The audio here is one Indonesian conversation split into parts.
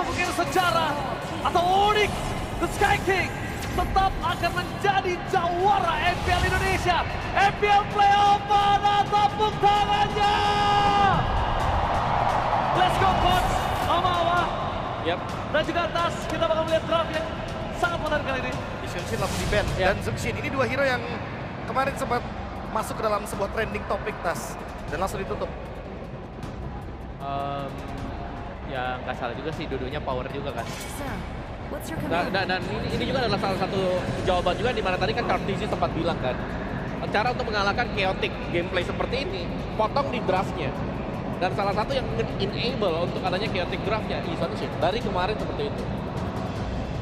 mungkin sejarah atau Onyx The Sky King tetap akan menjadi jawara MPL Indonesia. MPL Playoff, mana tepuk tangannya? Let's go Coach Amawa. Yap. Dan juga atas kita bakal melihat draft yang sangat menarik kali ini. Xunshin langsung di ban dan Zuxin ini dua hero yang kemarin sempat masuk ke dalam sebuah trending topik tas dan langsung ditutup. Ya nggak salah juga sih, dua-duanya power juga kan. What's your Dan, command? dan ini juga adalah salah satu jawaban juga di mana tadi kan Kartisi sempat bilang kan, cara untuk mengalahkan chaotic gameplay seperti ini, potong di draftnya. Dan salah satu yang enable untuk adanya chaotic draftnya Xunshin dari kemarin seperti itu.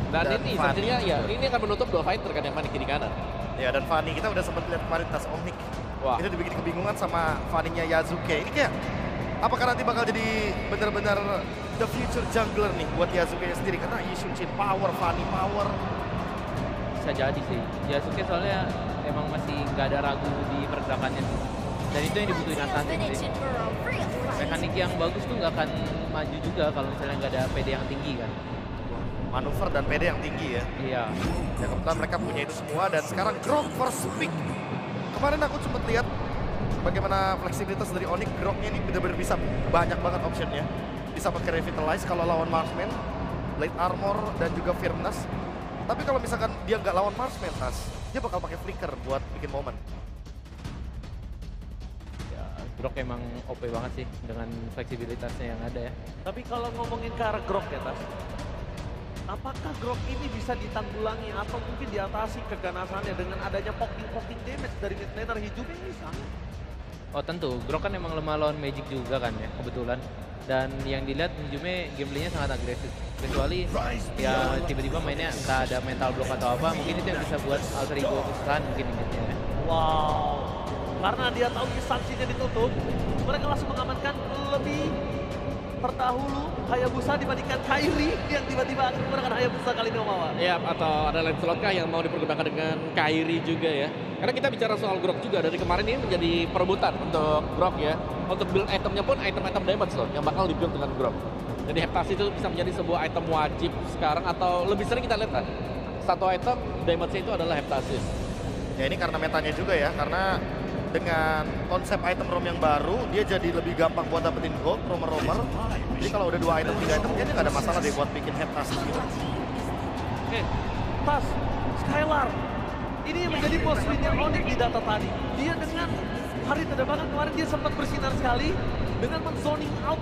Dan ini sepertinya ya ini akan menutup dua fighter kan yang main kiri kanan. Ya dan Fanny kita udah sempat lihat kemarin tas Omnic. Wah. Itu dibikin kebingungan sama Fanny-nya Yazuke. Ini kayak apakah nanti bakal jadi benar-benar the future jungler nih buat Yazuke sendiri karena Xunshin power, Fanny power. Bisa jadi sih. Yasuke soalnya emang masih nggak ada ragu di pergerakannya. Dan itu yang dibutuhin Asante sih. Mekanik yang bagus tuh nggak akan maju juga kalau misalnya nggak ada PD yang tinggi kan. Manuver dan PD yang tinggi ya. Iya. Ya kebetulan mereka punya itu semua dan sekarang Grok first pick. Kemarin aku sempat lihat bagaimana fleksibilitas dari Onyx. Groknya ini benar-benar bisa banyak banget optionnya. Bisa pakai Revitalize kalau lawan Marksman, Blade Armor dan juga Firmness. Tapi kalau misalkan dia nggak lawan Marksman, dia bakal pakai Flicker buat bikin momen. Ya, Grok emang OP banget sih dengan fleksibilitasnya yang ada ya. Tapi kalau ngomongin ke arah Grok ya Tas, apakah Grok ini bisa ditanggulangi atau mungkin diatasi keganasannya dengan adanya poking damage dari mid laner Hijube misalnya? Oh tentu, Grok kan emang lemah lawan Magic juga kan ya, kebetulan. Dan yang dilihat Hijube gameplaynya sangat agresif. Kecuali ya tiba-tiba mainnya entah ada mental block atau apa, mungkin itu yang bisa buat alter ego kesusahan mungkin ingetnya ya. Wow, karena dia tahu instansinya ditutup, mereka langsung mengamankan lebih terdahulu Hayabusa dibandingkan Kairi yang tiba-tiba akan menggunakan Hayabusa kali ini Omawa. Ya, atau ada Lancelot kah yang mau dipergunakan dengan Kairi juga ya. Karena kita bicara soal Grok juga, dari kemarin ini menjadi perebutan untuk Grok ya. Untuk build itemnya pun item-item damage loh, yang bakal di-build dengan Grok. Jadi Heptasi itu bisa menjadi sebuah item wajib sekarang, atau lebih sering kita lihat kan. Satu item damage-nya itu adalah Heptasi. Ya ini karena metanya juga ya, karena dengan konsep item roam yang baru, dia jadi lebih gampang buat dapetin gold, romer-romer. Jadi kalau udah 2 item, 3 item, dia nggak ada masalah deh buat bikin Heptasi gitu. Oke, Tas, Skylar. Ini yang menjadi boss win-nya Onyx di data tadi. Dia dengan hari terdepan kemarin dia sempat bersinar sekali dengan men-zoning out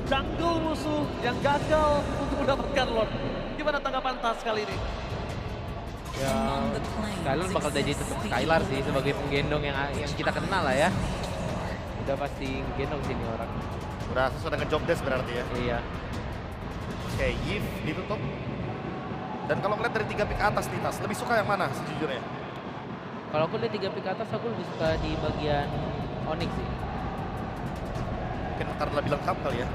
jungle musuh yang gagal untuk mendapatkan Lord. Gimana tanggapan Tas kali ini? Ya, Skylar bakal jadi tetap Skylar sih sebagai penggendong yang kita kenal lah ya. Udah pasti gendong sini orang. Udah sesuai dengan job desk berarti ya. Iya. Oke, Yif ditutup. Dan kalau ngeliat dari 3 pick atas nih Tas, lebih suka yang mana sejujurnya? Kalau aku lihat 3 pick atas, aku lebih suka di bagian Onyx sih. Mungkin karena lebih lengkap kali ya.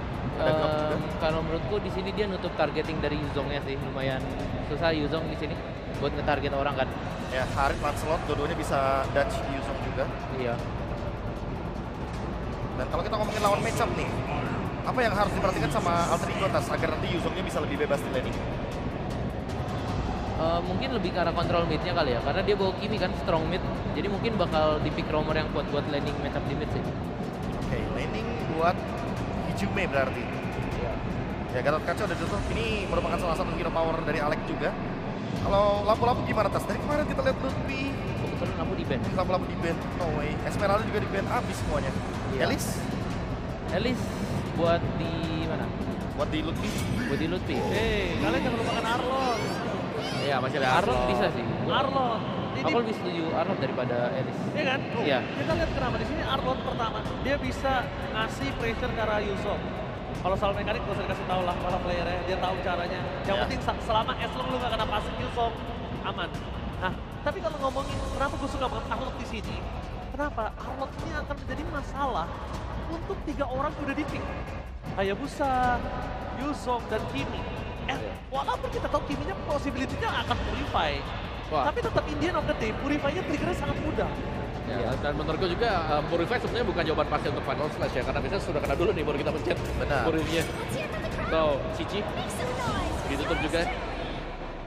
Ada drop juga. Kalau menurutku di sini dia nutup targeting dari Yuzongnya sih, lumayan susah Yuzong di sini buat nge-target orang kan. Ya, Harit, Lancelot, dua-duanya bisa dodge Yuzong juga. Iya. Dan kalau kita ngomongin lawan matchup nih, apa yang harus diperhatikan sama Alter Ego Tas agar nanti Yuzongnya bisa lebih bebas di laning? Mungkin lebih ke arah kontrol midnya kali ya, karena dia bawa Kimi kan strong mid, jadi mungkin bakal di pick roamer yang kuat buat landing matchup di mid sih. Oke, laning buat Hijime berarti. Iya. Ya, Gatot Kaca udah ditutup. Ini merupakan salah satu hero power dari Alex juga. Kalau lampu-lampu gimana Tas? Dari kemarin kita lihat Lutfi, Kebetulan aku di band. lampu-lampu di band. No way. Esmeralda juga di band abis semuanya. Iya. Elis buat di mana? Buat di Lutfi. Buat di Lutfi. Kalian jangan lupakan Arlon. Iya, masih ada Arlot bisa sih. Arlon. Ini Aku lebih setuju Arlot daripada Elis. iya kan? Iya. Kita lihat kenapa di sini Arlon pertama dia bisa ngasih pressure ke arah Yuzong. Kalau soal mekanik gak usah dikasih tahu lah para playernya, dia tahu caranya. Yang Ya. penting selama as long lu gak kena pasif Yuzong, aman. Nah, tapi kalau ngomongin kenapa gue suka banget Arlot di sini, kenapa Arlot ini akan menjadi masalah untuk 3 orang udah di pick. Hayabusa, Yuzong, dan Kimi. Walaupun kita tahu Kiminya possibility-nya akan purify. Wah. Tapi tetap Indian of the day, purify-nya triggernya sangat mudah. Ya, dan menurutku juga Purify sebenarnya bukan jawaban pasti untuk Final Slash ya, karena biasanya sudah kena dulu nih baru kita pencet Benar. Purify-nya. Let's hear from the crowd. So, Cici ditutup juga.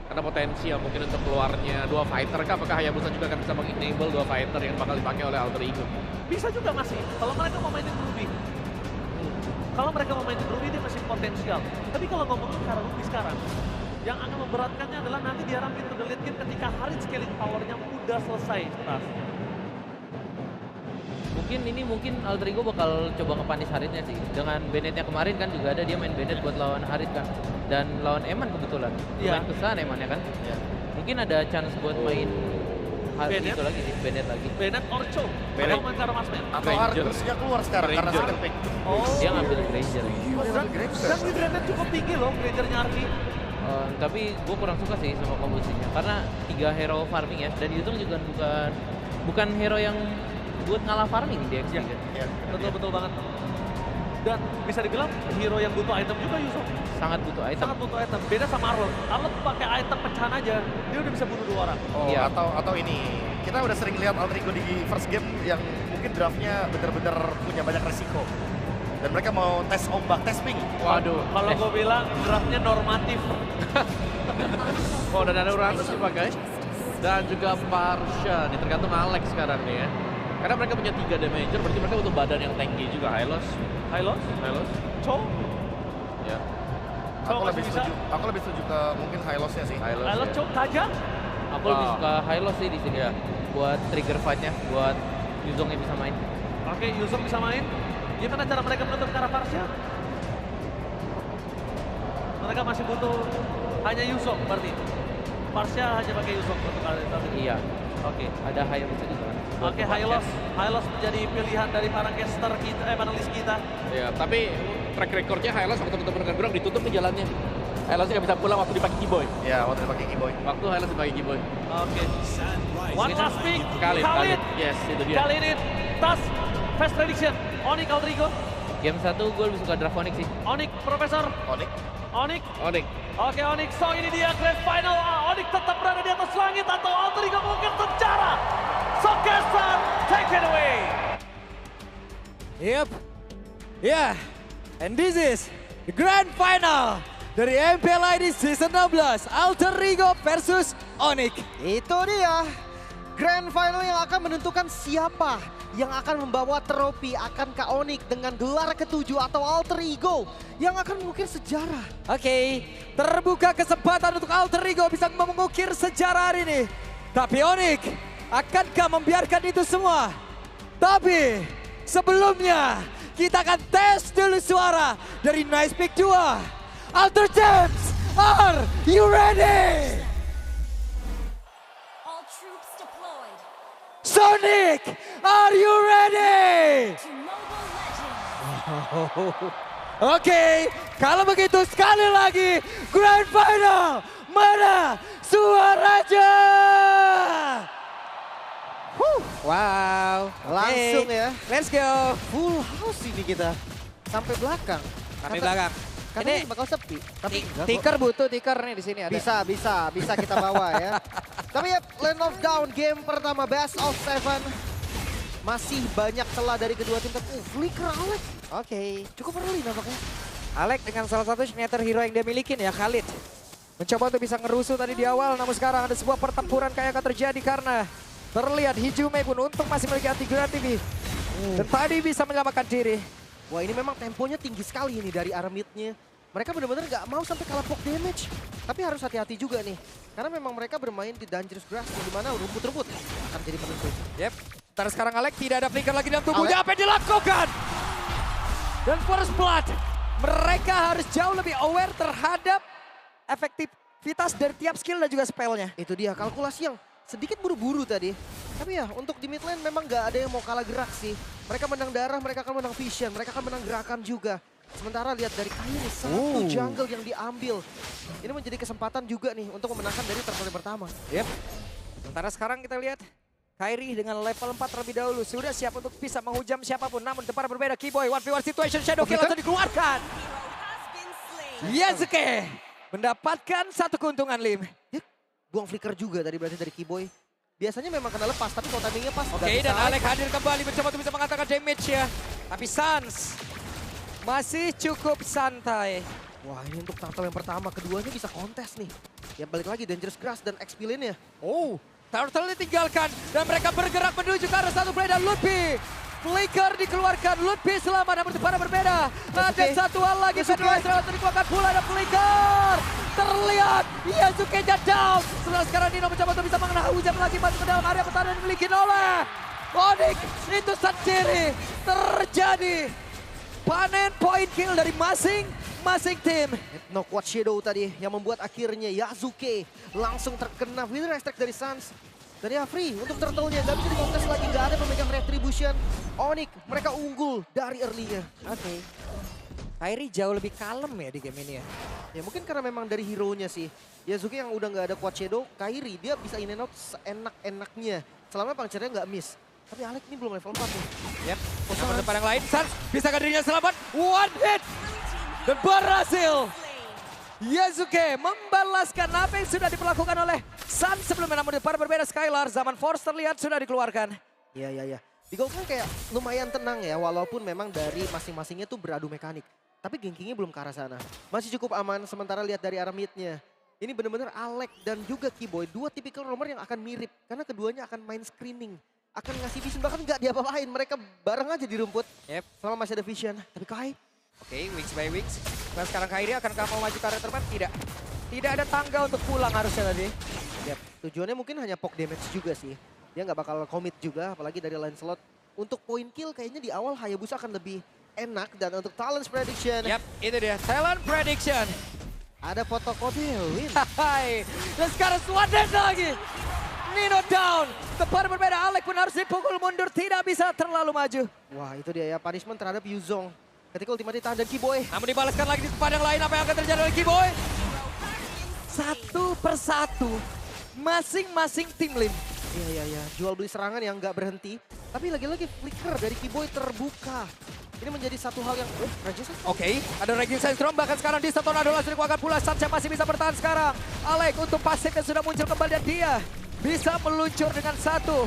Karena potensial mungkin untuk keluarnya 2 fighter kah? Apakah Hayabusa juga akan bisa meng-enable 2 fighter yang bakal dipakai oleh Alter Ego? Bisa juga masih, kalau mereka mau mainin Ruby. Kalau mereka mau mainin Ruby dia masih potensial. Tapi kalau ngomongin cara Ruby sekarang, yang akan memberatkannya adalah nanti di arah mid to the late game ketika Harit scaling powernya udah selesai. Mungkin Alter Ego bakal coba ngepanis Haritnya sih. Dengan Bennett-nya kemarin kan juga ada dia main Bennett buat lawan Harit kan. Dan lawan Eman kebetulan. Iya. Main kesan Eman ya kan. Iya. Mungkin ada chance buat main Harit Bennett? itu lagi sih, Bennett lagi. Bennett or Cho, Bennett. kalau main cara Masman. Atau Ranger. harusnya keluar sekarang karena Ranger. second pick. Oh. Dia ngambil Ranger. Dan di Bennett cukup tinggi loh, Grangernya Arki. Tapi gue kurang suka sih sama komposisinya. Karena 3 hero farming ya. Dan Yuzong juga bukan hero yang buat ngalah farming di XP kan. Iya. Betul banget. Dan bisa dibilang hero yang butuh item juga Yusuf. Sangat butuh item. Sangat butuh item. Beda sama Arlot. Arlot pakai item pecahan aja, dia udah bisa bunuh 2 orang. Oh, Iya. atau ini. Kita udah sering lihat Alter Ego di first game yang mungkin draftnya bener-bener punya banyak resiko. Dan mereka mau tes ombak, tes ping. Waduh. Kalau gue bilang draftnya normatif. Oh, dan ada Uranus dipakai. Dan juga Parsha. Ini tergantung Alex sekarang nih ya. Karena mereka punya 3 damager, berarti mereka butuh badan yang tanky juga. Hylos. Hylos, Cho, Ya. Cho masih bisa. Aku lebih setuju ke mungkin Hylosnya sih. Hylos. Hylos, Ya. Cho, Kaja. Aku lebih suka Hylos sih di sini ya. Buat trigger fight-nya, buat Yuzong yang bisa main. Oke, Yusuf bisa main. Gimana cara mereka menutup ke arah Parsha? Mereka masih butuh hanya Yusuf berarti. Parsha hanya pakai Yusuf untuk kali ini. Iya, Oke. ada Hayabusa juga kan. buat Oke, tempatnya. Hylos menjadi pilihan dari para caster kita, panelis kita. Ya, tapi track recordnya Hylos waktu ketemu dengan Grok ditutup nih jalannya. Hylos nggak bisa pulang waktu dipakai Keyboy. Ya, waktu dipakai Keyboy. Waktu Hylos dipakai Keyboy. Oke. One last pick. Khalid. Yes, itu dia. Kali ini tas fast prediction. Onyx Alter Ego. Game 1 gue lebih suka Drafonic sih. Onyx Profesor. Onyx. Onyx. Onyx. Oke Onyx. So ini dia grand final. Onyx tetap berada di atas langit atau Alter Ego mungkin secara. So Caster, take it away. Yep. Yeah. And this is the grand final dari MPL ID Season 16. Alter Ego versus Onyx. Itu dia grand final yang akan menentukan siapa yang akan membawa trofi akan ke Onyx dengan gelar ke-7 atau Alter Ego yang akan mengukir sejarah. Oke, terbuka kesempatan untuk Alter Ego bisa mengukir sejarah hari ini. Tapi Onyx, akankah membiarkan itu semua? Tapi sebelumnya kita akan tes dulu suara dari Nice Pick 2. Alter James, are you ready? All troops deployed Sonic, are you ready? to Mobile Legends. Oke, kalau begitu sekali lagi Grand Final, mana suaranya? Wow, Langsung ya. Let's go. Full house ini kita. Sampai belakang. Sampai Kata- belakang. Karena Ini ini bakal sepi. Tapi enggak kok. Tiker butuh tiker nih di sini ada. Bisa kita bawa ya. Tapi ya, Land of Down game pertama best of 7. Masih banyak celah dari kedua tim. Tapi flicker Alex. Oke. Cukup early nampaknya. Alex dengan salah satu signature hero yang dia milikin ya, Khalid. Mencoba untuk bisa ngerusuh tadi di awal, namun sekarang ada sebuah pertempuran kayak akan terjadi karena terlihat Hijume pun untung masih memiliki anti-gravity nih. Dan tadi bisa menyelamatkan diri. Wah ini memang temponya tinggi sekali ini dari arah mid-nya. Mereka benar-benar nggak mau sampai kalah poke damage. Tapi harus hati-hati juga nih. Karena memang mereka bermain di dangerous grass di mana rumput-rumput akan jadi penentu. Yep. Ntar sekarang Alex tidak ada flicker lagi dalam tubuhnya. Apa yang dilakukan? Dan first blood. Mereka harus jauh lebih aware terhadap efektivitas dari tiap skill dan juga spellnya. Itu dia kalkulasi yang sedikit buru-buru tadi. Tapi ya untuk di mid lane memang nggak ada yang mau kalah gerak sih. Mereka menang darah, mereka akan menang vision, mereka akan menang gerakan juga. Sementara lihat dari ini satu jungle yang diambil. Ini menjadi kesempatan juga nih untuk memenangkan dari turtle pertama. Yep. Sementara sekarang kita lihat Kairi dengan level 4 terlebih dahulu sudah siap untuk bisa menghujam siapapun. Namun depan berbeda Keyboy, 1v1 situation, Shadow Kill langsung dikeluarkan. Has been slain. Yasuke mendapatkan satu keuntungan Lim. Buang flicker juga tadi berarti dari Keyboy. Biasanya memang kena lepas, tapi kalau timingnya pas. Oke, nggak dan bisa. Alex hadir kembali mencoba untuk bisa mengatakan damage ya. Tapi Sans masih cukup santai. Wah, ini untuk Turtle yang pertama, keduanya bisa kontes nih. Ya balik lagi Dangerous Grass dan XP Lane-nya. Oh, Turtle ditinggalkan dan mereka bergerak menuju ke arah satu play dan Ludwig. Flicker dikeluarkan, Ludwig selamat namun pada berbeda. Ada satu hal lagi, Pedro Estrella dikeluarkan pula ada Flicker. Terlihat Yasuke down. Sekarang Nino mencoba untuk bisa mengenai hujan lagi masuk ke dalam area pertahanan dimiliki oleh Onyx. Itu sendiri terjadi. Panen point kill dari masing-masing tim. No Quad Shadow tadi yang membuat akhirnya Yasuke langsung terkena Wither Extract dari Suns. Dan ya free untuk Turtle-nya, gak bisa dikontes lagi, gak ada pemegang Retribution. Onyx, mereka unggul dari early-nya. Oke. Kairi jauh lebih kalem ya di game ini ya. Ya mungkin karena memang dari hero-nya sih. Yasuke yang udah gak ada Quad Shadow, Kairi dia bisa in and out seenak-enaknya. Selama puncture-nya gak miss. Tapi Alex ini belum level 4 nih. Yap, posisi depan yang lain. Suns bisa dirinya selamat. One hit. Dan berhasil. Yasuke membalaskan apa yang sudah diperlakukan oleh Suns sebelumnya. Namun depan berbeda Skylar. Zaman Force terlihat sudah dikeluarkan. Iya. Di Gold kan kayak lumayan tenang ya. Walaupun memang dari masing-masingnya tuh beradu mekanik. Tapi gankingnya belum ke arah sana. Masih cukup aman sementara lihat dari arah midnya. Ini benar-benar Alex dan juga Keyboy. Dua tipikal roamer yang akan mirip. Karena keduanya akan main screaming. Akan ngasih vision, bahkan nggak diapa-apain. Mereka bareng aja di rumput. Yep. Selama masih ada vision. Tapi Kai, Oke, wings by wings. Nah sekarang Kairi akankah mau maju ke arah terbang? Tidak. Tidak ada tangga untuk pulang harusnya tadi. yep, tujuannya mungkin hanya poke damage juga sih. Dia nggak bakal commit juga, apalagi dari Lancelot. Untuk point kill kayaknya di awal Hayabusa akan lebih enak. Dan untuk Talents Prediction, Yap, itu dia. Talent Prediction. ada foto kode win. Hai. Dan sekarang Swaden lagi. Nino down. Tepat berbeda, Alex pun harus dipukul mundur. Tidak bisa terlalu maju. Wah itu dia ya, punishment terhadap Yuzong. Ketika ultimate ditahan dan Keyboy. Namun dibalaskan lagi di tempat yang lain. Apa yang akan terjadi oleh Keyboy? Satu persatu. Masing-masing tim Lim. Iya. Jual beli serangan yang nggak berhenti. Tapi lagi-lagi flicker dari Keyboy terbuka. Ini menjadi satu hal yang... Register? Oke, ada Raging Sandstorm. Bahkan sekarang di Tornado langsung dikeluarkan pula. Sancha masih bisa bertahan sekarang. Alex untuk pasifnya sudah muncul kembali dan dia bisa meluncur dengan satu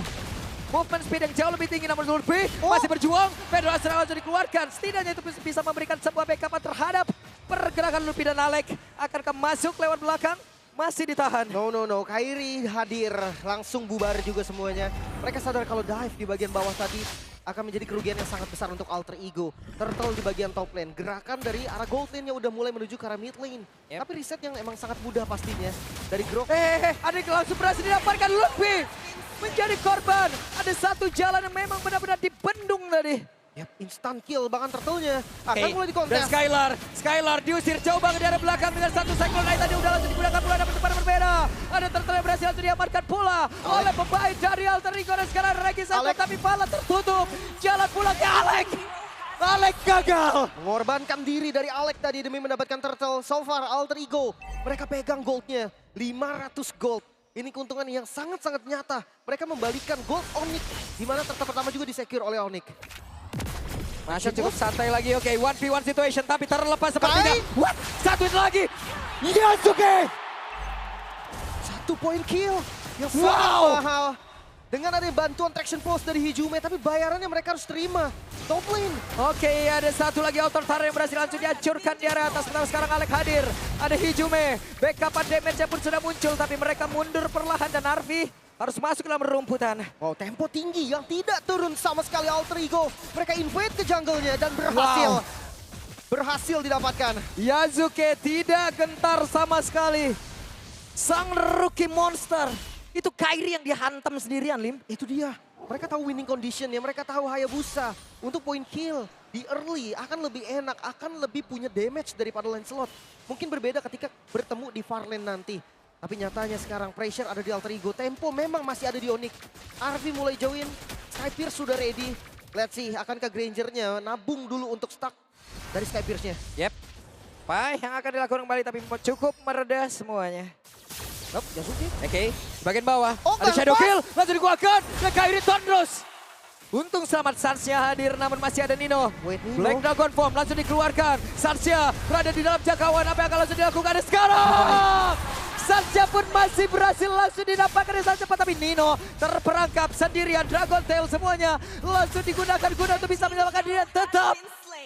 movement speed yang jauh lebih tinggi. Namun Ludwig masih berjuang. Pedro Estrella langsung dikeluarkan. Setidaknya itu bisa memberikan sebuah backup terhadap pergerakan Ludwig dan Alex. Akankah masuk lewat belakang? Masih ditahan. No. Kairi hadir. Langsung bubar juga semuanya. Mereka sadar kalau dive di bagian bawah tadi akan menjadi kerugian yang sangat besar untuk Alter Ego. Turtle di bagian top lane. Gerakan dari arah gold lane-nya udah mulai menuju ke arah mid lane. Yep. Tapi reset yang emang sangat mudah pastinya. Dari Grok. Ada yang langsung berhasil didapatkan. Ludwig menjadi korban. Ada satu jalan yang memang benar-benar dibendung tadi. Yap, instant kill bahkan Turtle-nya akan Oke, mulai dan dikontes. Skylar diusir jauh banget dari belakang dengan satu cycle night tadi udah langsung digunakan pula dapat tempat berbeda. Ada Turtle yang berhasil langsung diamankan pula oleh pemain dari Alter Ego dan sekarang Regi Santo tapi pala tertutup. Jalan pulangnya Alex gagal. Mengorbankan diri dari Alex tadi demi mendapatkan Turtle. So far Alter Ego mereka pegang goldnya 500 gold. Ini keuntungan yang sangat-sangat nyata. Mereka membalikan gold Onyx di mana Turtle pertama juga disecure oleh Onyx. Masih cukup santai lagi, oke 1v1 situation tapi terlepas sepertinya. What? Satu hit lagi. Yasuke. 1 point kill yang Wow. sangat mahal. Dengan ada bantuan traction pulse dari Hijume, tapi bayarannya mereka harus terima. Top lane. Oke, ada satu lagi Outer Tara yang berhasil langsung dihancurkan di area atas. Sekarang Alex hadir. Ada Hijume. Backupan damage-nya pun sudah muncul, tapi mereka mundur perlahan dan Arvi harus masuk dalam rumputan. Wow, tempo tinggi yang tidak turun sama sekali Alter Ego. Mereka invade ke jungle-nya dan berhasil. Berhasil didapatkan. Yasuke tidak gentar sama sekali. Sang rookie monster. Itu Kairi yang dihantam sendirian, Lim. Itu dia. Mereka tahu winning condition ya. Mereka tahu Hayabusa untuk point kill di early akan lebih enak. Akan lebih punya damage daripada Lancelot. Mungkin berbeda ketika bertemu di far lane nanti. Tapi nyatanya sekarang pressure ada di Alter Ego. Tempo memang masih ada di Onyx. Arvi mulai join. Skypierce sudah ready. Let's see, akankah Granger-nya nabung dulu untuk stuck dari Skypierce-nya. Yep. Apa yang akan dilakukan kembali tapi cukup mereda semuanya. Yasuke. Oke, bagian bawah. Oh, ada Shadow pas. Kill, langsung dikuatkan. Dan Kairi Thundros. Untung selamat Sansya hadir namun masih ada Nino. Wait, Nino. Black Dragon Form langsung dikeluarkan. Sansya berada di dalam jangkauan. Apa yang akan langsung dilakukan sekarang? Sansya pun masih berhasil langsung didapatkan dengan sangat cepat. Tapi Nino terperangkap sendirian. Dragon Tail semuanya langsung digunakan guna untuk bisa menyelamatkan diri. Tetap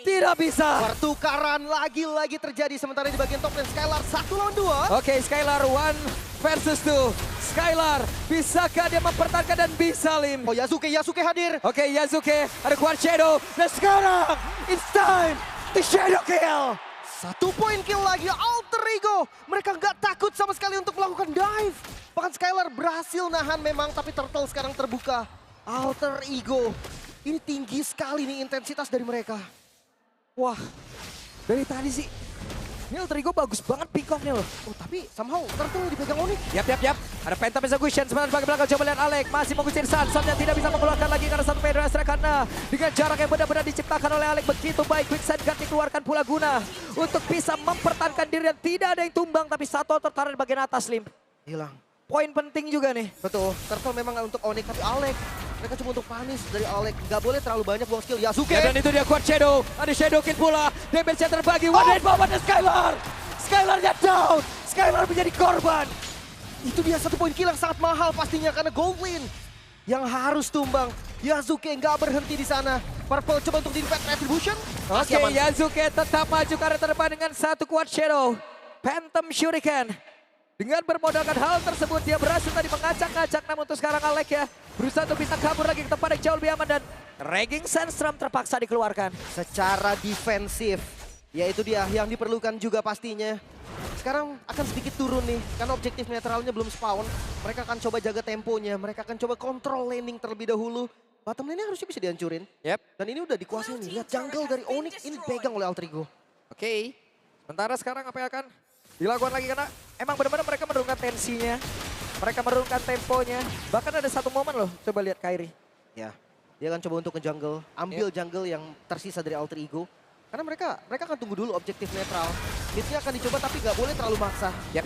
Tidak bisa. Pertukaran lagi-lagi terjadi sementara di bagian top lane Skylar 1 lawan 2. Oke, Skylar 1 versus 2. Skylar, bisakah dia mempertahankan dan bisa, Lim? Oh, Yasuke hadir. Oke, Yasuke, ada Guard Shadow. Dan sekarang, it's time to Shadow Kill. 1 poin kill lagi, Alter Ego. Mereka nggak takut sama sekali untuk melakukan dive. Bahkan Skylar berhasil nahan memang, tapi Turtle sekarang terbuka. Alter Ego, ini tinggi sekali nih intensitas dari mereka. Wah, dari tadi sih, ini Alter Ego bagus banget pick off-nya loh. Oh, tapi somehow Turtle dipegang Onyx. Yap. Ada Phantom Execution sebenarnya bagian belakang. Coba lihat Alek masih mengusir Sun. Sun yang tidak bisa mengeluarkan lagi karena satu Pedro Astra karena dengan jarak yang benar-benar diciptakan oleh Alek begitu baik. Quicksand Guard dikeluarkan pula guna untuk bisa mempertahankan diri dan tidak ada yang tumbang. Tapi satu tertarik di bagian atas, Lim. Hilang. Poin penting juga nih. Betul, Turtle memang untuk Onyx, tapi Alek. Mereka cuma untuk panis dari Alek. Gak boleh terlalu banyak buang skill. Yasuke. Ya, dan itu dia Guard Shadow. Ada Shadow Kill pula. Damage-nya terbagi. One hit bawah dan Skylar. Skylar-nya down. Skylar menjadi korban. Itu dia 1 poin kill yang sangat mahal pastinya karena gold lane yang harus tumbang. Yasuke nggak berhenti di sana. Purple coba untuk di-invade Retribution. Oke, Yasuke tetap maju karena terdepan dengan 1 Guard Shadow. Phantom Shuriken. Dengan bermodalkan hal tersebut, dia berhasil tadi mengacak-ngacak. Namun untuk sekarang Alek ya, berusaha untuk bisa kabur lagi ke tempat yang jauh lebih aman. Dan Raging Sandstorm terpaksa dikeluarkan. Secara defensif, yaitu dia yang diperlukan juga pastinya. Sekarang akan sedikit turun nih, karena objektif netralnya belum spawn. Mereka akan coba jaga temponya, mereka akan coba kontrol laning terlebih dahulu. Bottom lane-nya harusnya bisa dihancurin. Yep. Dan ini udah dikuasai nih, lihat jungle dari Onyx ini pegang oleh Alter Ego. Oke, sementara sekarang apa yang akan dilakukan lagi karena emang benar-benar mereka menurunkan tensinya. Mereka menurunkan temponya. Bahkan ada satu momen loh, coba lihat Kairi. Ya, dia akan coba untuk ke jungle, ambil jungle yang tersisa dari Alter Ego. Karena mereka akan tunggu dulu objektif netral. Midnya akan dicoba tapi nggak boleh terlalu maksa. Yap.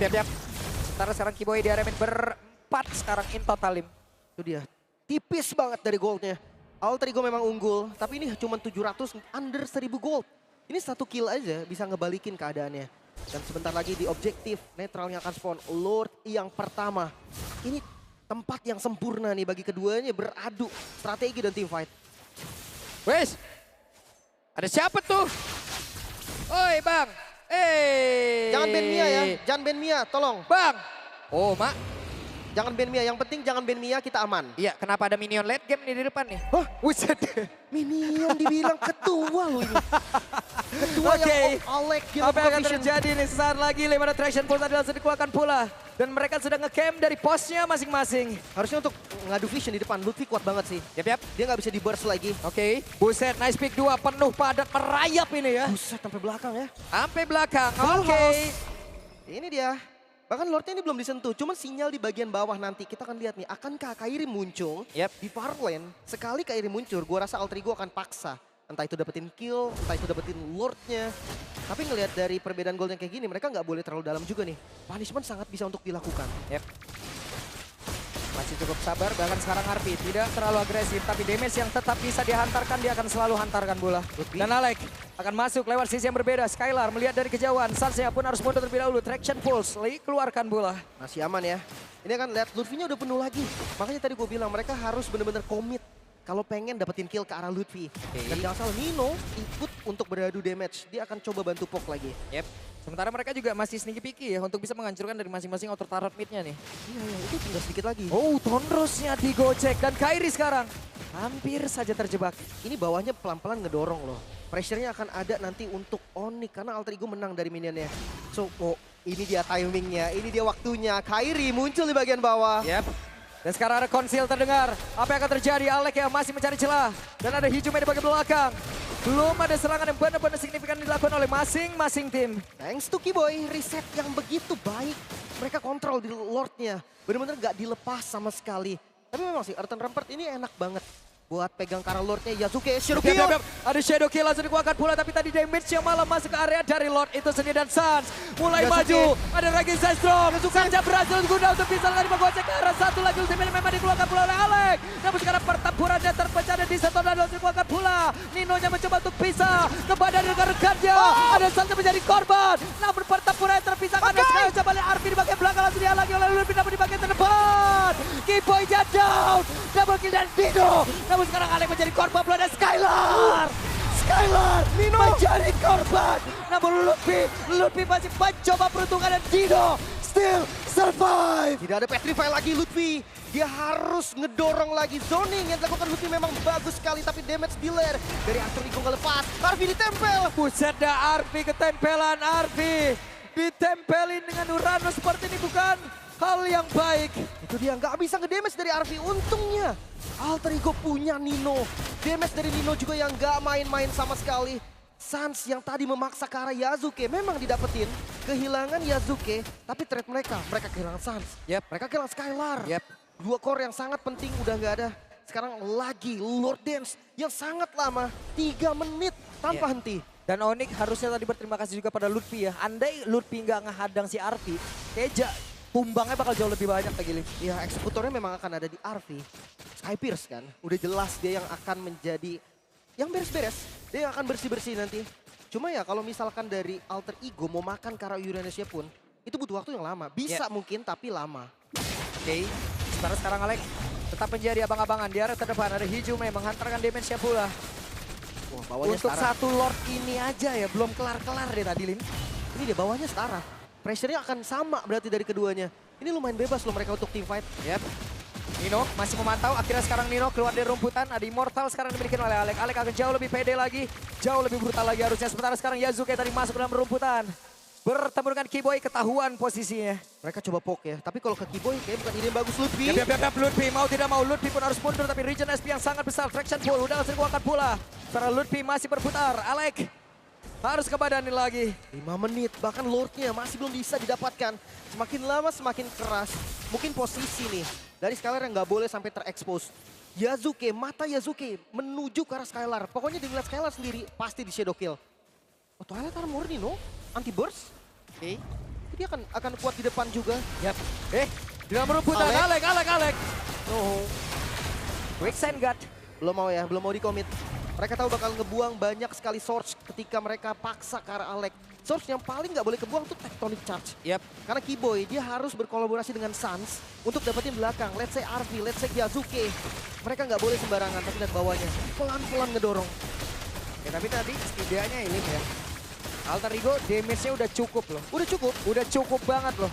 Sementara sekarang Kiboy diaremin berempat sekarang in total, Lim. Itu dia, tipis banget dari goldnya. Alter Ego memang unggul, tapi ini cuma 700 under 1000 gold. Ini 1 kill aja bisa ngebalikin keadaannya. Dan sebentar lagi di objektif netral yang akan spawn Lord yang pertama. Ini tempat yang sempurna nih bagi keduanya beradu strategi dan team fight. Wes, ada siapa tuh? Oi bang, Jangan ban Mia ya, jangan ban Mia, tolong. Bang. Oh mak, Jangan ban Mia, yang penting jangan ban Mia, kita aman. iya kenapa ada minion late game nih di depan nih? Hah? Buset. Minion dibilang ketua loh ini. Ketua yang Alek yang Apa yang akan provision. terjadi nih sesaat lagi? Lima traction pulse tadi langsung dikeluarkan pula. Dan mereka sudah nge-camp dari posnya masing-masing. Harusnya untuk ngadu vision di depan, Lutfi kuat banget sih. Yap. Dia nggak bisa di-burst lagi. Oke, buset, nice pick 2 penuh padat merayap ini ya. Buset, sampai belakang ya. Sampai belakang, Full oke. house. Ini dia. Bahkan Lordnya ini belum disentuh, cuman sinyal di bagian bawah nanti. Kita akan lihat nih, akankah Kairi muncul di far lane. Sekali Kairi muncul, gua rasa Alter Ego akan paksa. Entah itu dapetin kill, entah itu dapetin Lordnya. Tapi ngelihat dari perbedaan gold yang kayak gini, mereka nggak boleh terlalu dalam juga nih. Punishment sangat bisa untuk dilakukan. Masih cukup sabar, bahkan sekarang Harpy tidak terlalu agresif. Tapi damage yang tetap bisa dihantarkan, dia akan selalu hantarkan bola. Dan Alek akan masuk lewat sisi yang berbeda. Skylar melihat dari kejauhan, Sansnya pun harus mundur terlebih dahulu. Traction pulse, keluarkan bola. Masih aman ya. Ini kan lihat Lutfi-nya udah penuh lagi. Makanya tadi gue bilang mereka harus benar-benar komit kalau pengen dapetin kill ke arah Lutfi. Dan jangan salah, Nino ikut untuk beradu damage. Dia akan coba bantu Pok lagi. Sementara mereka juga masih sneaky picky ya untuk bisa menghancurkan dari masing-masing outer turret mid-nya nih. Iya, itu tinggal sedikit lagi. Oh, Tonrosnya digocek dan Kairi sekarang hampir saja terjebak. Ini bawahnya pelan-pelan ngedorong loh. Pressure-nya akan ada nanti untuk Onyx karena Alter Ego menang dari minionnya. So, ini dia timingnya, ini dia waktunya. Kairi muncul di bagian bawah. Dan sekarang ada konsil terdengar. Apa yang akan terjadi? Alek yang masih mencari celah. Dan ada Hijumi di bagian belakang. Belum ada serangan yang benar-benar signifikan dilakukan oleh masing-masing tim. Thanks to Kiboy, reset yang begitu baik. Mereka kontrol di Lordnya. Benar-benar gak dilepas sama sekali. Tapi memang sih, Earthen Rampart ini enak banget buat pegang karena Lordnya Yasuke. Shadow Kill. Ada Shadow Kill langsung dikuatkan pula, tapi tadi damage yang malah masuk ke area dari Lord itu sendiri. Dan Sans mulai Yasuke. maju. Ada Raging Sandstorm. Saja berhasil guna untuk bisa lagi menggocek ke arah satu lagi. Ultimate memang dikeluarkan pula oleh Alek. Namun sekarang pertempurannya terpecah dan disetor dan langsung dikeluarkan pula. Nino-nya mencoba untuk pisah kepada rekan-rekannya. Ada Sans yang menjadi korban. Namun pertempuran terpisahkan. Dan sekarang coba lihat Arpi di bagian belakang langsung dihalangi oleh Lulupin. Namun di bagian terdepan. Kiboy down. Double kill dan Dino. Namun sekarang Alek menjadi korban pula. Dan Skylar Nino menjadi korban. Namun Lutfi masih mencoba peruntungan dan Dino still survive. Tidak ada petrify lagi Lutfi. Dia harus ngedorong lagi. Zoning yang dilakukan Lutfi memang bagus sekali. Tapi damage dealer dari Alter Ego nggak lepas. Arvi ditempel. Buset dah Arvi ketempelan Arvi. Ditempelin dengan Uranus seperti ini bukan hal yang baik. Itu dia nggak bisa ngedamage dari Arvi. Untungnya Alter Ego punya Nino. Damage dari Nino juga yang nggak main-main sama sekali. Sans yang tadi memaksa ke arah Yasuke memang didapetin. Kehilangan Yasuke, tapi trade mereka kehilangan Sans. Mereka kehilangan Skylar. Dua core yang sangat penting udah nggak ada. Sekarang lagi Lord Dance yang sangat lama, 3 menit tanpa henti. Dan Onyx harusnya tadi berterima kasih juga pada Lutfi ya. Andai Lutfi nggak ngehadang si Arvi, kayaknya tumbangnya bakal jauh lebih banyak lagi. Ya eksekutornya memang akan ada di Arvi. Sky Pierce kan, udah jelas dia yang akan menjadi yang beres-beres. Dia yang akan bersih-bersih nanti. Cuma ya kalau misalkan dari Alter Ego mau makan Kara Uranusnya pun, itu butuh waktu yang lama. Bisa mungkin tapi lama. Oke, sekarang Alex tetap menjadi abang-abangan. Di area terdepan ada Hijume menghantarkan damage-nya pula. Wah, bawahnya Untuk setara. satu Lord ini aja ya, belum kelar-kelar deh tadi Lim. Ini dia bawahnya setara. Pressure-nya akan sama berarti dari keduanya. Ini lumayan bebas loh mereka untuk team fight. Nino masih memantau, akhirnya sekarang Nino keluar dari rumputan. Ada Immortal sekarang dimiliki oleh Alex. Alex akan jauh lebih pede lagi, jauh lebih brutal lagi harusnya. Sementara sekarang Yasuke tadi masuk dalam rumputan. Bertemu dengan Kiboy, ketahuan posisinya. Mereka coba poke ya, tapi kalau ke Kiboy kayaknya bukan ide yang bagus Lutfi. Lutfi mau tidak mau, Lutfi pun harus mundur. Tapi region SP yang sangat besar, traction pull udah langsung kuangkat pula. Sementara Lutfi masih berputar, Alex harus ke badan ini lagi. 5 menit, bahkan Lordnya masih belum bisa didapatkan. Semakin lama semakin keras. Mungkin posisi nih, dari Skylar yang nggak boleh sampai terekspos. Yasuke, mata Yasuke menuju ke arah Skylar. Pokoknya dilihat Skylar sendiri, pasti di shadow kill. Oh, Twilight Armor nih, no? Anti-burst. Oke. Dia akan kuat di depan juga. Di dalam rumputan, Alex. No. Quicksand guard. Belum mau ya, belum mau di-commit. Mereka tahu bakal ngebuang banyak sekali Surge ketika mereka paksa ke arah Alex. Surge yang paling nggak boleh kebuang tuh Tectonic Charge. Karena Kiboy, dia harus berkolaborasi dengan Sans untuk dapetin belakang. Let's say Arvi, let's say Yasuke. Mereka nggak boleh sembarangan, tapi lihat bawahnya. Pelan-pelan ngedorong. Tapi tadi setidaknya ini ya. Alter Ego damage-nya udah cukup loh. Udah cukup banget loh.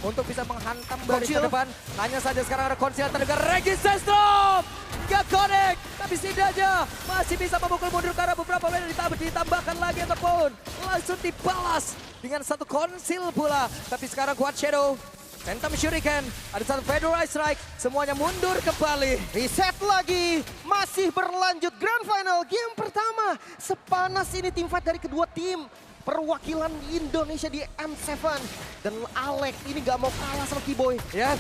Untuk bisa menghantam baris Conceal. terdepan. Hanya saja sekarang ada Conceal terdengar. Resistance Storm! Gak connect! Tapi setidaknya masih bisa memukul mundur karena beberapa meter ditambahkan lagi ataupun langsung dibalas dengan satu Conceal pula. Tapi sekarang kuat Shadow. Phantom Shuriken, ada satu Federalized Strike, semuanya mundur kembali. Reset lagi, masih berlanjut Grand Final game pertama. Sepanas ini tim fight dari kedua tim. Perwakilan Indonesia di M7. Dan Alex ini gak mau kalah sama Kiboy. Ya,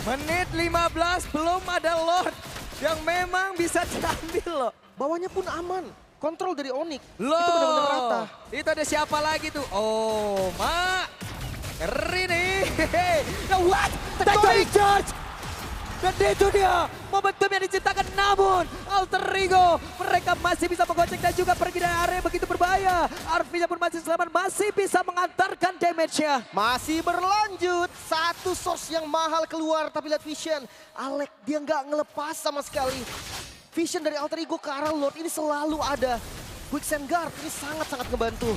menit 15 belum ada Lord yang memang bisa diambil loh. Bawahnya pun aman. Kontrol dari Onyx. Loh, Itu benar-benar rata. itu ada siapa lagi tuh? Oh, Mak. Ngeri nih. Nah, what? Tectonic Charge! Dan itu dia momentum yang diciptakan, namun Alter Ego mereka masih bisa menggocek dan juga pergi dari area begitu berbahaya. Arvi-nya pun masih selamat, masih bisa mengantarkan damage-nya. Masih berlanjut. Satu source yang mahal keluar, tapi lihat Vision. Alex dia nggak ngelepas sama sekali. Vision dari Alter Ego ke arah Lord ini selalu ada. Quicksand Guard ini sangat-sangat ngebantu.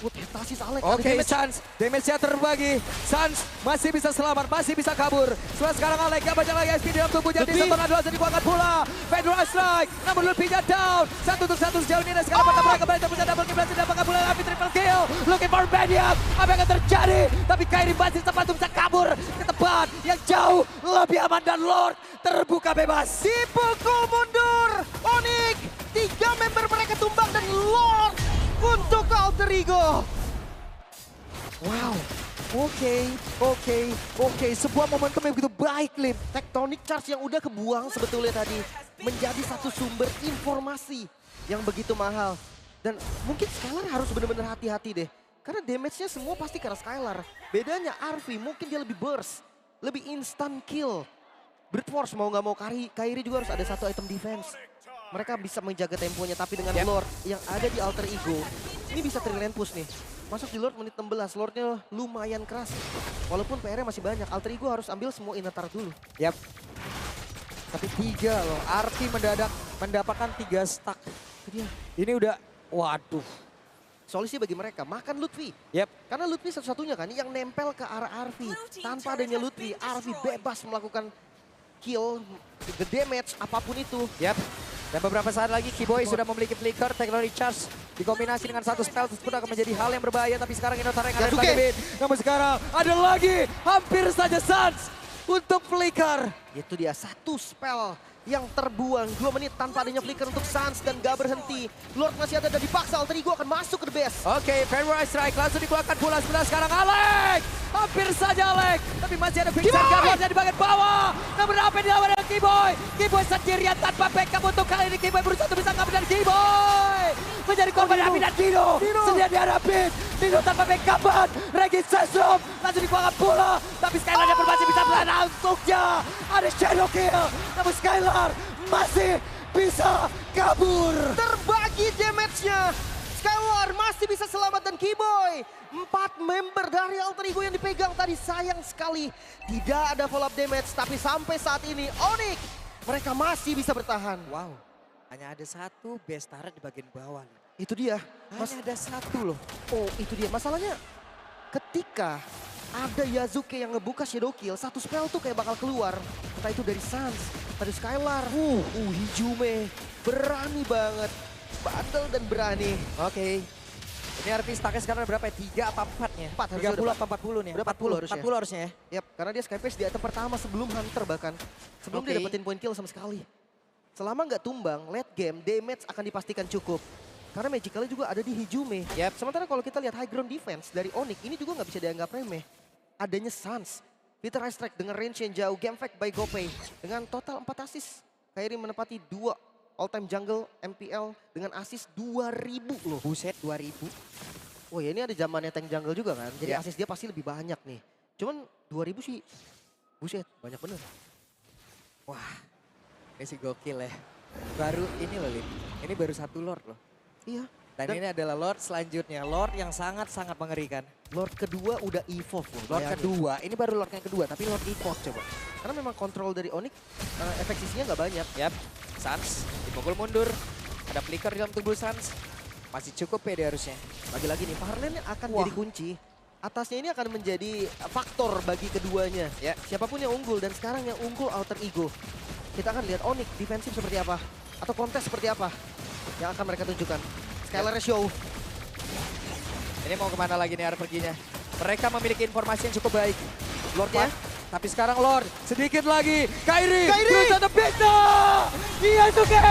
Hetasis Alex. Oke, Sans, damage-nya terbagi. Sans masih bisa selamat, masih bisa kabur. Sekarang Alex gak banyak lagi SP di dalam tubuhnya. Di satu dua jadi kuangkat pula. Federal Strike, namun Lutfi-nya down. 1-1 sejauh ini. Dan sekarang mereka kembali terpusat double kill. Berhasil dapatkan pula Arvi triple kill. Looking for Maniac. Apa yang akan terjadi? Tapi Kairi masih sempat untuk bisa kabur ke tempat yang jauh lebih aman. Dan Lord terbuka bebas. Dipukul mundur. Onyx. 3 member mereka tumbang dan Lord untuk Alter Ego. Wow, oke. Sebuah momentum yang begitu baik, Lim. Tectonic Charge yang udah kebuang sebetulnya tadi menjadi satu sumber informasi yang begitu mahal. Dan mungkin Skylar harus benar-benar hati-hati deh. Karena damage-nya semua pasti karena Skylar. Bedanya Arvi mungkin dia lebih burst, lebih instant kill. Brute Force mau nggak mau Kairi juga harus ada satu item defense. Mereka bisa menjaga temponya, tapi dengan Lord yang ada di Alter Ego, ini bisa trilane push nih. Masuk di Lord menit 16, Lordnya lumayan keras. Walaupun PR-nya masih banyak, Alter Ego harus ambil semua Inatar dulu. Tapi 3 loh, Arvi mendadak mendapatkan 3 stack. Itu dia. Ini udah Waduh. Solusi bagi mereka, makan Lutfi. Yep. Karena Lutfi satu-satunya kan yang nempel ke arah Arvi. Tanpa adanya Lutfi, Arvi bebas melakukan kill, the damage, apapun itu. Yap. Dan beberapa saat lagi Kiboy sudah memiliki flicker, teknologi charge dikombinasi dengan satu spell tersebut akan menjadi hal yang berbahaya. Tapi sekarang Inotara yang ada Yasuke. sebagai mid. Namun sekarang ada lagi hampir saja Suns untuk flicker. Itu dia satu spell yang terbuang 2 menit tanpa adanya flicker untuk Suns dan gak berhenti. Lord masih ada dan dipaksa Alter Ego akan masuk ke the base. Oke, Fairway Strike langsung dikeluarkan pula sebelah sekarang Alex. Hampir saja Alex, tapi masih ada Quicksand Guardian di bagian bawah. Namun apa yang dilawan dengan Kiboy? Kiboy sendirian tanpa backup untuk kali ini. Kiboy berusaha untuk bisa ngambil dari Kiboy. Menjadi korban Abi dan Dino. Sedia dihadapin. Dino tanpa backup. Regis Sesrom langsung dikeluarkan pula. Tapi Skylar yang masih bisa belanda untuknya. Ada shadow kill. Namun Skylar masih bisa kabur. Terbagi damage-nya. Skylar masih bisa selamat dan Kiboy. 4 member dari Alter Ego yang dipegang tadi sayang sekali. Tidak ada follow up damage tapi sampai saat ini Onyx mereka masih bisa bertahan. Wow, hanya ada satu base turret di bagian bawah. Itu dia. Hanya ada satu loh. Oh itu dia masalahnya. Ketika ada Yasuke yang ngebuka shadow kill, satu spell tuh kayak bakal keluar. Entah itu dari Suns, dari Skylar. Hijume berani banget. Bandel dan berani. Oke. Ini artis stacknya sekarang berapa ya? 3 apa 4-nya? 4 harusnya 30 udah apa 40 nih? Udah 40 harusnya. 40 harusnya ya? Yap, karena dia Skypace di item pertama sebelum Hunter bahkan. Sebelum dia Oke. dapetin point kill sama sekali. Selama nggak tumbang, late game, damage akan dipastikan cukup. Karena magicalnya juga ada di Hijume. Yap. Sementara kalau kita lihat high ground defense dari Onyx, ini juga nggak bisa dianggap remeh. Adanya Suns, Peter Ice Strike dengan range yang jauh, game fact by Gopay. Dengan total 4 assist, Kairi menepati 2 all-time jungle MPL dengan assist 2000 loh. Buset 2000. Oh ya ini ada zamannya tank jungle juga kan, jadi Ya. assist dia pasti lebih banyak nih. Cuman 2000 sih, buset banyak bener. Wah, ini sih gokil ya. Baru ini loh Lin, ini baru satu Lord loh. Iya. Dan Dan- ini adalah Lord selanjutnya, Lord yang sangat-sangat mengerikan. Lord kedua udah evolve loh. Lord bayangin. kedua, ini baru Lord yang kedua, tapi Lord evolve coba. Karena memang kontrol dari Onyx, efek sisinya nggak banyak. Yap, Suns dipukul mundur. Ada flicker di dalam tubuh Suns. Masih cukup pede harusnya. Lagi-lagi nih, Farlane akan Wah. jadi kunci. Atasnya ini akan menjadi faktor bagi keduanya. Ya. Siapapun yang unggul dan sekarang yang unggul Alter Ego. Kita akan lihat Onyx defensif seperti apa. Atau kontes seperti apa yang akan mereka tunjukkan. Skylar show. Ini mau kemana lagi nih arah perginya? Mereka memiliki informasi yang cukup baik. Lord ya. Tapi sekarang Lord, sedikit lagi. Kairi! Berusaha untuk bisa! Yasuke!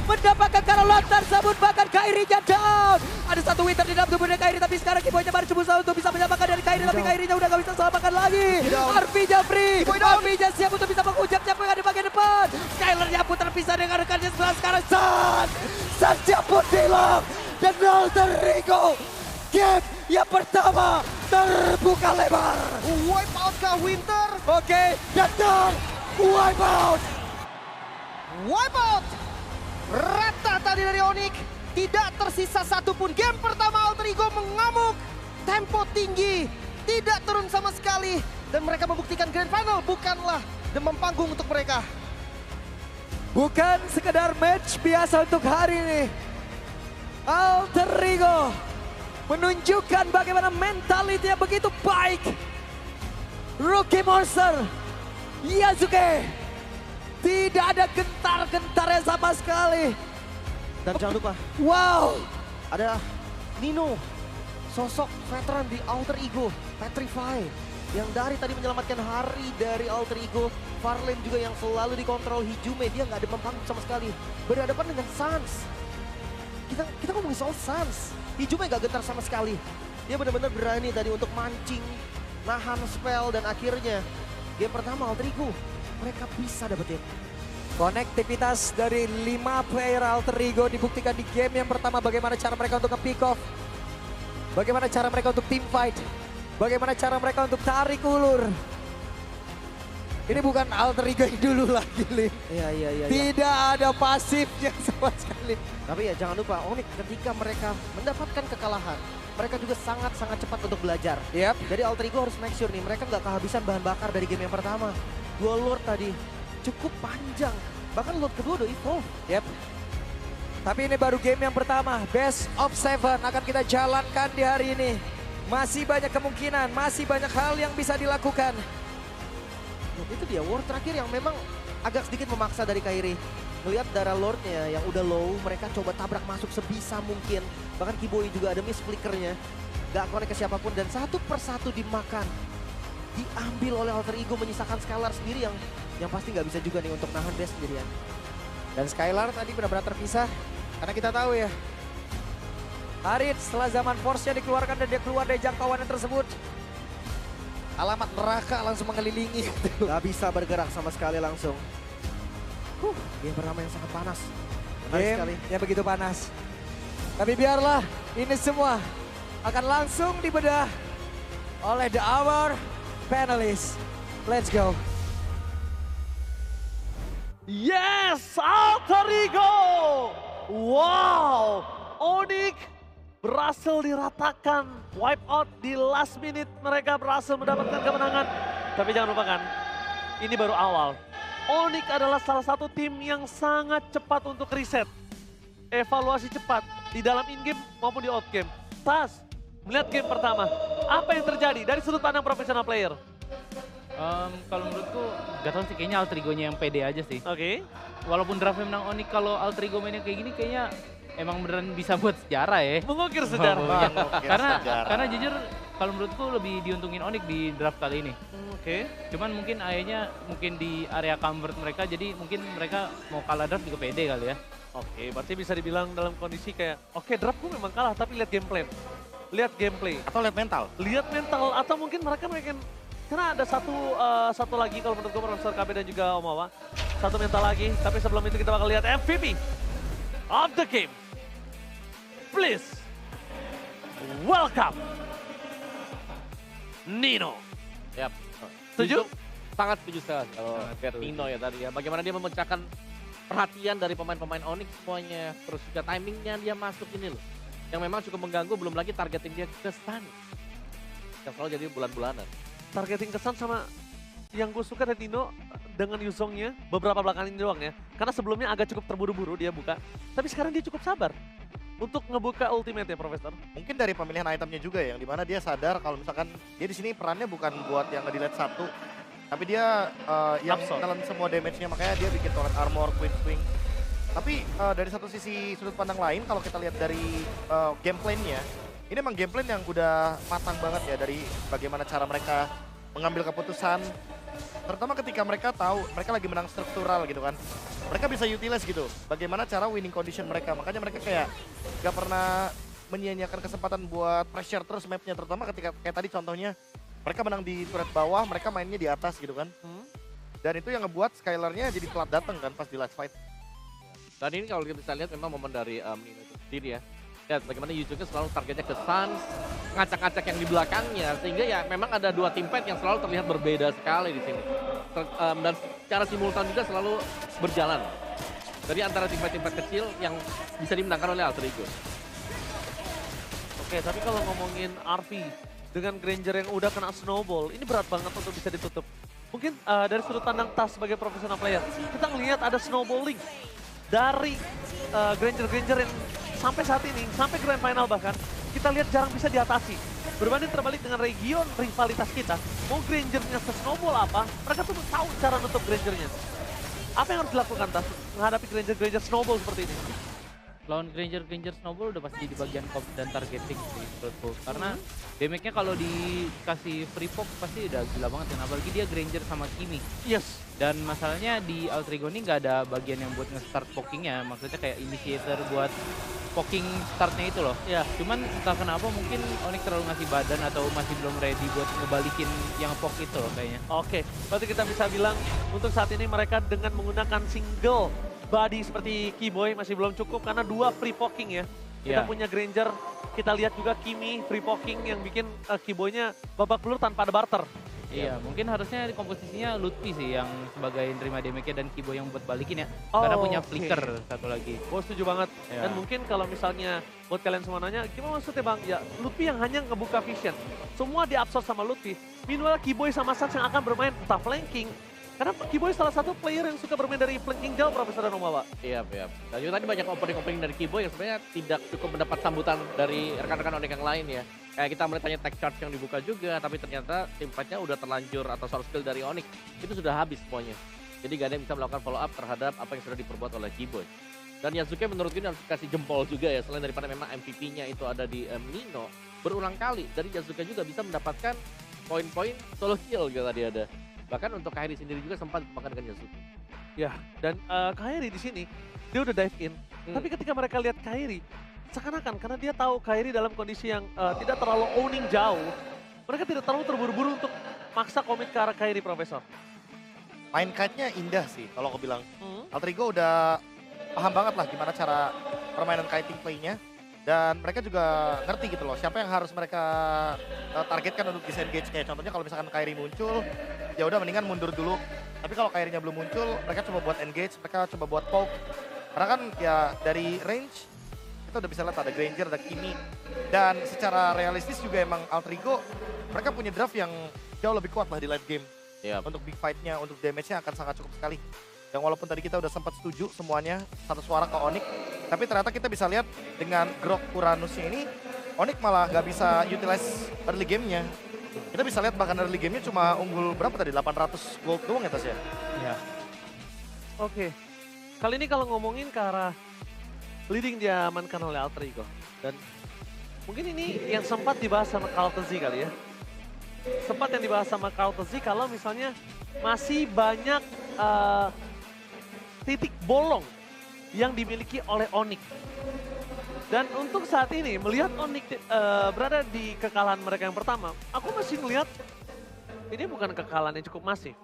Mendapatkan karolatan sabun bahkan Kairi-nya down. Ada satu winter di dalam tubuhnya Kairi, tapi sekarang Kiboy-nya baru berusaha untuk bisa menyelamatkan dari Kairi. Tapi Kairi-nya udah gak bisa selamatkan lagi. Arvi-nya free. Arvi-nya siap untuk bisa menghujam siapa yang di bagian depan. Skylar-nya pun terpisah dengan rekannya sebelah sekarang. Sun pun hilang. Dan Alter Ego. Game yang pertama terbuka lebar. Wipe out kah Winter? Oke, datang. Wipe out. Wipe out. Rata tadi dari Onyx. Tidak tersisa satupun. Game pertama Alter Ego mengamuk. Tempo tinggi. Tidak turun sama sekali. Dan mereka membuktikan Grand Final bukanlah demam panggung untuk mereka. Bukan sekedar match biasa untuk hari ini. Alter Ego menunjukkan bagaimana mentality yang begitu baik. Rookie Monster Yasuke tidak ada gentar-gentarnya sama sekali. Dan jangan lupa Wow, ada Nino. Sosok veteran di Alter Ego. Petrify. Yang dari tadi menyelamatkan hari dari Alter Ego. Farlane juga yang selalu dikontrol Hijume. Dia nggak ada mempanggung sama sekali. Berhadapan dengan Suns. Kita ngomongin soal Suns. Hijume nggak gentar sama sekali. Dia benar-benar berani tadi untuk mancing. Nahan spell dan akhirnya game pertama Alter Ego. Mereka bisa dapetin. konektivitas dari 5 player Alter Ego dibuktikan di game yang pertama. Bagaimana cara mereka untuk nge-pick off. Bagaimana cara mereka untuk team fight. Bagaimana cara mereka untuk tarik ulur. Ini bukan Alter Ego yang dulu lagi, Lin. Iya. Tidak ada pasifnya sama sekali. Tapi ya jangan lupa Onyx ketika mereka mendapatkan kekalahan. Mereka juga sangat-sangat cepat untuk belajar. Yap. Jadi Alter Ego harus make sure nih mereka nggak kehabisan bahan bakar dari game yang pertama. 2 Lord tadi cukup panjang. Bahkan Lord kedua udah evolve. Yap. Tapi ini baru game yang pertama. Best of 7 akan kita jalankan di hari ini. Masih banyak kemungkinan, masih banyak hal yang bisa dilakukan. Dan itu dia war terakhir yang memang agak sedikit memaksa dari Kairi. Melihat darah Lordnya yang udah low, mereka coba tabrak masuk sebisa mungkin. Bahkan Kiboi juga ada miss flickernya. Gak connect ke siapapun dan satu persatu dimakan. Diambil oleh Alter Ego, menyisakan Skylar sendiri yang pasti nggak bisa juga nih untuk nahan Best sendirian. Dan Skylar tadi benar-benar terpisah. Karena kita tahu ya, Harit setelah zaman Force-nya dikeluarkan dan dia keluar dari jangkauan yang tersebut, alamat neraka langsung mengelilingi. Gak bisa bergerak sama sekali langsung. Game pertama yang sangat panas. Menarik sekali. Game yang begitu panas. Tapi biarlah ini semua akan langsung dibedah oleh The Hour Panelists. Let's go. Yes, Alter Ego! Wow, Onyx berhasil diratakan, wipe out di last minute, mereka berhasil mendapatkan kemenangan. Tapi jangan lupakan, ini baru awal. Onyx adalah salah satu tim yang sangat cepat untuk riset. Evaluasi cepat di dalam in-game maupun di out-game. Tas, melihat game pertama, apa yang terjadi dari sudut pandang profesional player? Kalau menurutku, gak tau sih, kayaknya Alter Ego-nya yang pede aja sih. Oke. Walaupun draftnya menang Onyx, kalau Alter Ego mainnya kayak gini kayaknya emang beneran bisa buat sejarah ya. Mengukir sejarah. Karena jujur, kalau menurutku lebih diuntungin Onyx di draft kali ini. Oke. Cuman mungkin ayahnya mungkin di area comfort mereka, jadi mungkin mereka mau kalah draft juga pede kali ya. Oke, berarti bisa dibilang dalam kondisi kayak, oke draftku memang kalah tapi lihat gameplay. Lihat gameplay. Atau lihat mental. Lihat mental atau mungkin mereka pengen, karena ada satu lagi kalau menurut gue Profesor KB dan juga Omawa. Satu mental lagi, tapi sebelum itu kita bakal lihat MVP of the game. Please, welcome Nino. Yap. Setuju? Sangat setuju sekali kalau lihat Nino ya tadi ya. Bagaimana dia memecahkan perhatian dari pemain-pemain Onyx semuanya. Terus juga timingnya dia masuk ini loh. Yang memang cukup mengganggu, belum lagi targeting dia ke stun. Yang selalu jadi bulan-bulanan. Targeting kesan sama yang gue suka dari Nino dengan Yuzongnya beberapa belakangan ini doang ya. Karena sebelumnya agak cukup terburu-buru dia buka. Tapi sekarang dia cukup sabar untuk ngebuka ultimate ya Profesor. Mungkin dari pemilihan itemnya juga ya, yang dimana dia sadar kalau misalkan dia di sini perannya bukan buat yang nge-delete satu, tapi dia yang Absorb. dalam semua damage-nya, makanya dia bikin turret armor, queen swing. Tapi dari satu sisi sudut pandang lain, kalau kita lihat dari game plan-nya, ini emang game plan yang udah matang banget ya dari bagaimana cara mereka mengambil keputusan. Terutama ketika mereka tahu mereka lagi menang struktural gitu kan. Mereka bisa utilize gitu bagaimana cara winning condition mereka. Makanya mereka kayak gak pernah menyia-nyiakan kesempatan buat pressure terus mapnya. Terutama ketika kayak tadi contohnya mereka menang di turret bawah, mereka mainnya di atas gitu kan. Dan itu yang ngebuat Skylar-nya jadi telat datang kan pas di last fight. Dan ini kalau kita bisa lihat memang momen dari Nino itu sendiri ya. Lihat bagaimana Yuzongnya selalu targetnya ke Suns, ngacak-ngacak yang di belakangnya. Sehingga ya memang ada dua tim fight yang selalu terlihat berbeda sekali di sini. Dan secara simultan juga selalu berjalan. Jadi antara tim fight kecil yang bisa dimenangkan oleh Alter Ego. Oke, tapi kalau ngomongin RV dengan Granger yang udah kena snowball, ini berat banget untuk bisa ditutup. Mungkin dari sudut pandang Tas sebagai profesional player, kita ngelihat ada snowballing dari Granger yang sampai saat ini, sampai grand final bahkan, kita lihat jarang bisa diatasi. Berbanding terbalik dengan region rivalitas kita, mau Grangernya se-snowball apa, mereka tuh tahu cara nutup Grangernya. Apa yang harus dilakukan Tas menghadapi Granger snowball seperti ini? Lawan Granger Snowball udah pasti di bagian comp dan targeting sih menurutku. Karena damage-nya kalau dikasih free pop pasti udah gila banget kan. Apalagi dia Granger sama Kimi. Yes. Dan masalahnya di Alter Ego ini nggak ada bagian yang buat nge-start pokingnya. Maksudnya kayak initiator buat poking startnya itu loh. Ya. Cuman entah kenapa mungkin Onyx terlalu ngasih badan atau masih belum ready buat ngebalikin yang poke itu loh kayaknya. Oke, berarti kita bisa bilang untuk saat ini mereka dengan menggunakan single body seperti Keyboy masih belum cukup karena dua free poking ya. Kita Iya. punya Granger, kita lihat juga Kimi free poking yang bikin Keyboy-nya babak belur tanpa ada barter. Iya, mungkin harusnya di komposisinya Lutfi sih yang sebagai nerima damage-nya dan Kibo yang buat balikin ya. Oh, Karena punya oke. flicker satu lagi. Gue setuju banget. Ya. Dan mungkin kalau misalnya buat kalian semua nanya, gimana maksudnya Bang? Ya, Lutfi yang hanya ngebuka vision. Semua diabsorb sama Lutfi. Meanwhile, Keyboy sama Suns yang akan bermain entah flanking, Karena Kiboy salah satu player yang suka bermain dari flanking jauh, Profesor dan Omawa. Iya, iya. Dan juga tadi banyak opening-opening dari Kiboy yang sebenarnya tidak cukup mendapat sambutan dari rekan-rekan Onyx yang lain ya. Kayak kita melihatnya tech charge yang dibuka juga, tapi ternyata tim fight-nya udah terlanjur atau source skill dari Onyx itu sudah habis semuanya. Jadi gak ada yang bisa melakukan follow up terhadap apa yang sudah diperbuat oleh Kiboy. Dan Yasuke menurut gue harus kasih jempol juga ya, selain daripada memang MVP-nya itu ada di Nino, berulang kali dari Yasuke juga bisa mendapatkan poin-poin solo kill gitu tadi ada. Bahkan untuk Kairi sendiri juga sempat makan dengan Yasuke. Ya, dan Kairi di sini dia udah dive in. Tapi ketika mereka lihat Kairi, seakan-akan karena dia tahu Kairi dalam kondisi yang tidak terlalu owning jauh, mereka tidak terlalu terburu-buru untuk maksa komit ke arah Kairi, Profesor. Main kite-nya indah sih kalau aku bilang. Alterigo udah paham banget lah gimana cara permainan kiting play-nya. Dan mereka juga ngerti gitu loh, siapa yang harus mereka targetkan untuk disengage. Kayak contohnya kalau misalkan Kairi muncul, ya udah mendingan mundur dulu. Tapi kalau Kairinya belum muncul, mereka coba buat engage, mereka coba buat poke. Karena kan ya dari range, kita udah bisa lihat ada Granger, ada Kimi. Dan secara realistis juga emang Alterigo, mereka punya draft yang jauh lebih kuat lah di late game. Iya. Untuk big fight-nya, untuk damage-nya akan sangat cukup sekali. Yang walaupun tadi kita udah sempat setuju semuanya, satu suara ke Onyx. Tapi ternyata kita bisa lihat dengan Grok Uranusnya ini, Onyx malah nggak bisa utilize early game-nya. Kita bisa lihat bahkan early game-nya cuma unggul berapa tadi, 800 gold doang ya Tas ya? Iya. Oke, kali ini kalau ngomongin ke arah leading diamankan oleh Alterigo. Dan mungkin ini yang sempat dibahas sama Carlton Z kali ya. Sempat yang dibahas sama Carlton Z kalau misalnya masih banyak titik bolong yang dimiliki oleh Onyx. Dan untuk saat ini melihat Onyx berada di kekalahan mereka yang pertama, aku masih melihat ini bukan kekalahan yang cukup masif.